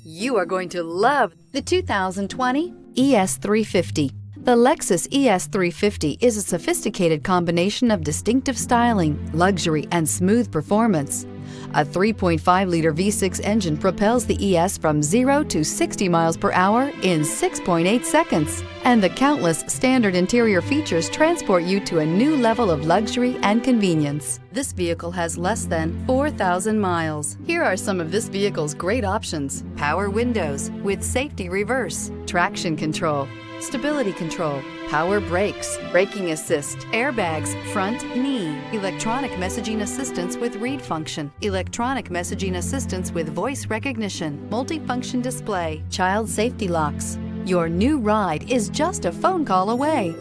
You are going to love the 2020 ES350. The Lexus ES350 is a sophisticated combination of distinctive styling, luxury, and smooth performance. A 3.5-liter V6 engine propels the ES from 0 to 60 miles per hour in 6.8 seconds. And the countless standard interior features transport you to a new level of luxury and convenience. This vehicle has less than 4,000 miles. Here are some of this vehicle's great options: power windows with safety reverse, traction control, stability control, power brakes, braking assist, airbags, front knee, electronic messaging assistance with read function, electronic messaging assistance with voice recognition, multifunction display, child safety locks. Your new ride is just a phone call away.